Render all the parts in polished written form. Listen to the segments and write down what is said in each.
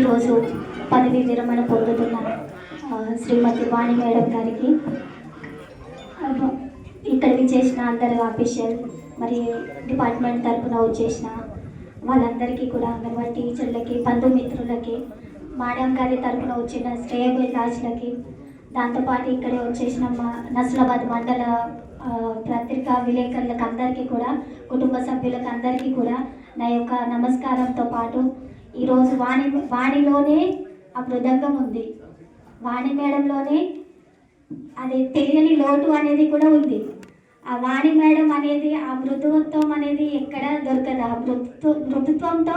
ఈరోజు పదవి విరమణ పొందుతున్న శ్రీమతి వాణి మేడం గారికి, ఇక్కడ విచ్చేసిన అందరు ఆఫీషియల్ మరి డిపార్ట్మెంట్ తరఫున వచ్చేసిన వాళ్ళందరికీ కూడా, అంగన్వాడీ టీచర్లకి, బంధుమిత్రులకి, మేడం గారి తరఫున వచ్చిన శ్రేయోభిలాషులకి, దాంతోపాటు ఇక్కడే వచ్చేసిన మా నస్లాబాద్ మండల పత్రికా విలేకరులకు అందరికీ కూడా, కుటుంబ సభ్యులకు అందరికీ కూడా నా యొక్క నమస్కారంతో పాటు, ఈరోజు వాణిలోనే ఆ మృదంగం ఉంది, వాణి మేడంలోనే అది తెలియని లోటు అనేది కూడా ఉంది. ఆ వాణి మేడం అనేది, ఆ మృదుత్వం అనేది ఎక్కడ దొరకదు. ఆ మృదుత్వంతో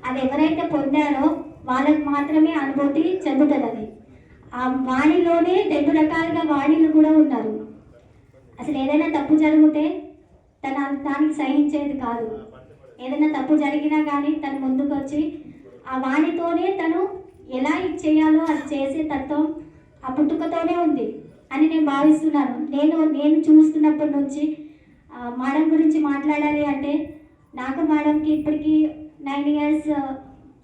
అది ఎవరైతే పొందారో వాళ్ళకి మాత్రమే అనుభూతి చెందుతుంది. అది ఆ వాణిలోనే 2 రకాలుగా వాణిలు కూడా ఉన్నారు. అసలు ఏదైనా తప్పు జరిగితే దానికి సహించేది కాదు. ఏదైనా తప్పు జరిగినా కానీ తను ముందుకు వచ్చి ఆ వాణితోనే తను ఎలా చేయాలో అది చేసే తత్వం ఆ పుట్టుకతోనే ఉంది అని నేను భావిస్తున్నాను. నేను చూస్తున్నప్పటి నుంచి మేడం గురించి మాట్లాడాలి అంటే, నాకు మేడంకి ఇప్పటికీ 9 years,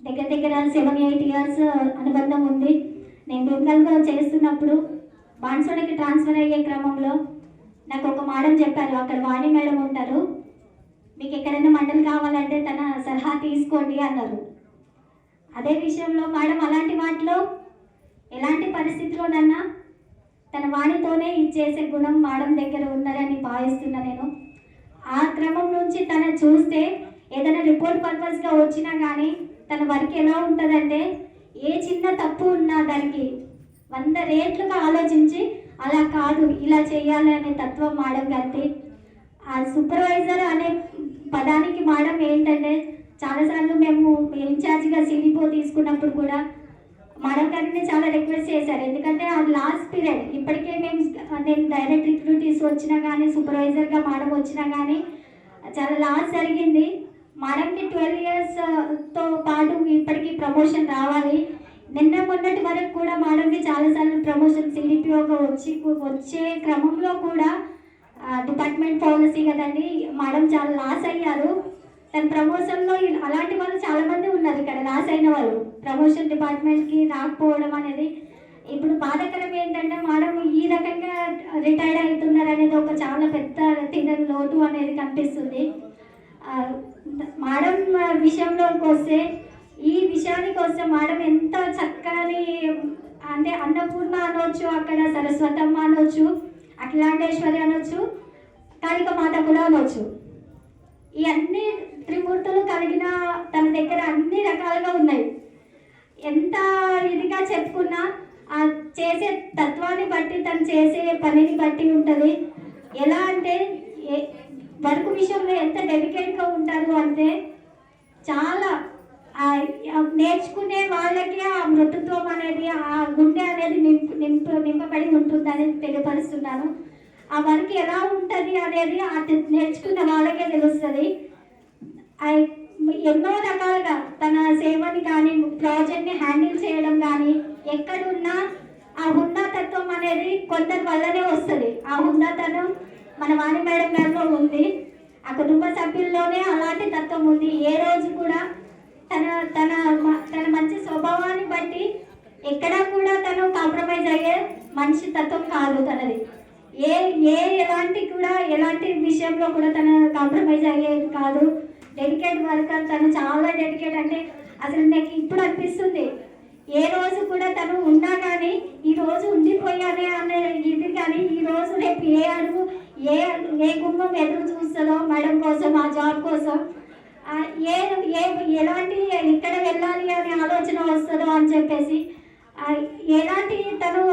దగ్గర 7-8 years అనుబంధం ఉంది. నేను బెంగాల్గా చేస్తున్నప్పుడు బాన్సోడకి ట్రాన్స్ఫర్ అయ్యే క్రమంలో నాకు ఒక మేడం చెప్పారు, అక్కడ వాణి మేడం ఉంటారు, మీకు ఎక్కడైనా మండలి కావాలంటే తన సలహా తీసుకోండి అన్నారు. అదే విషయంలో మేడం అలాంటి వాటిలో ఎలాంటి పరిస్థితిలోనన్నా తన వాణితోనే ఇచ్చేసే గుణం మేడం దగ్గర ఉన్నారని భావిస్తున్నా నేను. ఆ క్రమం నుంచి తను చూస్తే ఏదైనా రిపోర్ట్ పర్పస్గా వచ్చినా కానీ తన వర్క్ ఎలా ఉంటుందంటే, ఏ చిన్న తప్పు ఉన్నా దానికి 100 రేట్లుగా ఆలోచించి అలా కాదు ఇలా చేయాలి అనే తత్వం మేడం గారిది. ఆ సూపర్వైజర్ అనే పదానికి మేడం ఏంటంటే, చాలాసార్లు మేము ఇన్ఛార్జిగా సిడిపో తీసుకున్నప్పుడు కూడా మేడం గారిని చాలా రిక్వెస్ట్ చేశారు. ఎందుకంటే అది లాస్ట్ పీరియడ్. ఇప్పటికే నేను డైరెక్ట్ రిక్రూటీస్ వచ్చినా కానీ, సూపర్వైజర్గా మేడం వచ్చినా కానీ చాలా లాస్ జరిగింది. మేడంకి 12 yearsతో పాటు ఇప్పటికీ ప్రమోషన్ రావాలి. నిన్న మొన్నటి వరకు కూడా మేడంకి చాలాసార్లు ప్రమోషన్ సిడిపిఓగా వచ్చే క్రమంలో కూడా డిపార్ట్మెంట్ పాలసీ కదండి, మేడం చాలా లాస్ అయ్యారు. తన ప్రమోషన్లో అలాంటి వాళ్ళు చాలామంది ఉన్నారు ఇక్కడ లాస్ అయిన వాళ్ళు. ప్రమోషన్ డిపార్ట్మెంట్కి రాకపోవడం అనేది ఇప్పుడు బాధాకరం. ఏంటంటే మేడం ఈ రకంగా రిటైర్డ్ అవుతున్నారు అనేది ఒక చాలా పెద్ద తినని లోటు అనేది కనిపిస్తుంది. మేడం విషయంలోకి వస్తే, ఈ విషయానికి వస్తే మేడం ఎంత చక్కని అంటే అన్నపూర్ణ అనొచ్చు, అక్కడ సరస్వతమ్మ అనొచ్చు, అఖిలాండేశ్వరి అనొచ్చు, కాళిక మాత కూడా అనొచ్చు. ఈ అన్ని త్రిమూర్తులు కలిగిన తన దగ్గర అన్ని రకాలుగా ఉన్నాయి. ఎంత ఇదిగా చెప్పుకున్నా ఆ చేసే తత్వాన్ని బట్టి, తను చేసే పనిని బట్టి ఉంటుంది. ఎలా అంటే వర్క్ విషయంలో ఎంత డెడికేట్గా ఉంటారు అంటే, చాలా నేర్చుకునే వాళ్ళకి ఆ మృతుత్వం అనేది, ఆ గుండె అనేది నింపబడి ఉంటుందని తెలియపరుస్తున్నాను. ఆ వర్క్ ఎలా ఉంటుంది అనేది నేర్చుకున్న వాళ్ళకే తెలుస్తుంది. ఎన్నో రకాలుగా తన సేవని కానీ, ప్రాజెక్ట్ని హ్యాండిల్ చేయడం కానీ, ఎక్కడున్నా ఆ హుందాతత్వం అనేది కొందరి వల్లనే వస్తుంది. ఆ హుందాతనం మన వాణి మేడం గారిలో ఉంది. ఆ కుటుంబ సభ్యుల్లోనే అలాంటి తత్వం ఉంది. ఏ రోజు కూడా తన తన తన మంచి స్వభావాన్ని బట్టి ఎక్కడా కూడా తను కాంప్రమైజ్ అయ్యే మనిషి తత్వం కాదు తనది. ఎలాంటి విషయంలో కూడా తను కాంప్రమైజ్ అయ్యేది కాదు. డెడికేట్ వర్కర్, తను చాలా డెడికేట్. అంటే అసలు నాకు ఇప్పుడు అనిపిస్తుంది, ఏ రోజు కూడా తను ఉన్నా కానీ ఈ రోజు ఉండిపోయానే అనే ఇది కానీ, ఈ రోజు రేపు ఏ అడుగు ఏ గుమ్మం ఎదురు చూస్తుందో మేడం కోసం, ఆ జాబ్ కోసం, ఎలాంటి ఇక్కడ వెళ్ళాలి అనే ఆలోచన వస్తుందో అని చెప్పేసి, ఎలాంటి తను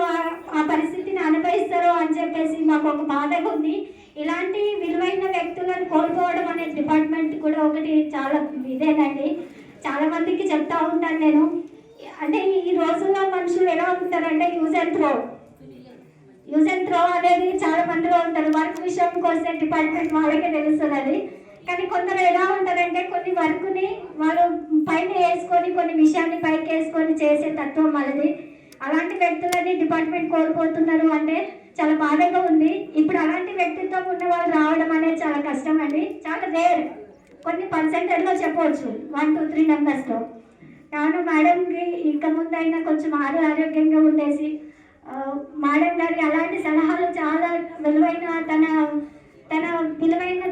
ఆ పరిస్థితిని అనుభవిస్తారో అని చెప్పేసి మాకు ఒక బాధగా ఉంది. ఇలాంటి విలువైన వ్యక్తులను కోల్పోవడం అనే డిపార్ట్మెంట్ కూడా ఒకటి చాలా ఇదేనండి. చాలా మందికి చెప్తా ఉంటాను నేను. అంటే ఈ రోజుల్లో మనుషులు ఎలా ఉంటారంటే యూజ్ అండ్ త్రో అనేది చాలా మందిలో ఉంటారు. వర్క్ విషయంకి వస్తే డిపార్ట్మెంట్ వాళ్ళకే తెలుస్తుంది అది. కానీ కొందరు ఎలా ఉంటారంటే, కొన్ని వర్క్ని వాళ్ళు పైన వేసుకొని, కొన్ని విషయాన్ని పైకి వేసుకొని చేసే తత్వం వాళ్ళది. అలాంటి వ్యక్తులని డిపార్ట్మెంట్ కోల్పోతున్నారు అంటే చాలా బాధగా ఉంది. ఇప్పుడు అలాంటి వ్యక్తిత్వం ఉన్న వాళ్ళు రావడం అనేది చాలా కష్టం అండి. చాలా రేర్, కొన్ని పర్సెంటేజ్లో చెప్పవచ్చు, 1, 2, 3 నెంబర్స్లో. కాను మేడంకి ముందైనా కొంచెం ఆరోగ్యంగా ఉండేసి మేడం గారి అలాంటి సలహాలు చాలా విలువైన తన విలువైన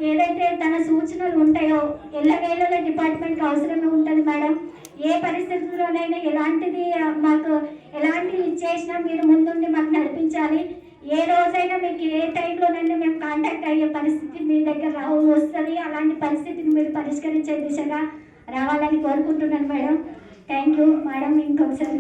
ఏదైతే తన సూచనలు ఉంటాయో ఎల్లవేళల డిపార్ట్మెంట్కి అవసరమే ఉంటుంది మేడం. ఏ పరిస్థితుల్లోనైనా ఎలాంటిది మాకు ఎలాంటివి చేసినా మీరు ముందుండి మాకు నడిపించాలి. ఏ రోజైనా మీకు ఏ టైంలోనైనా మేము కాంటాక్ట్ అయ్యే పరిస్థితి మీ దగ్గర వస్తుంది. అలాంటి పరిస్థితిని మీరు పరిష్కరించే దిశగా రావాలని కోరుకుంటున్నాను మేడం. Thank you madam. ఇంకొకసారి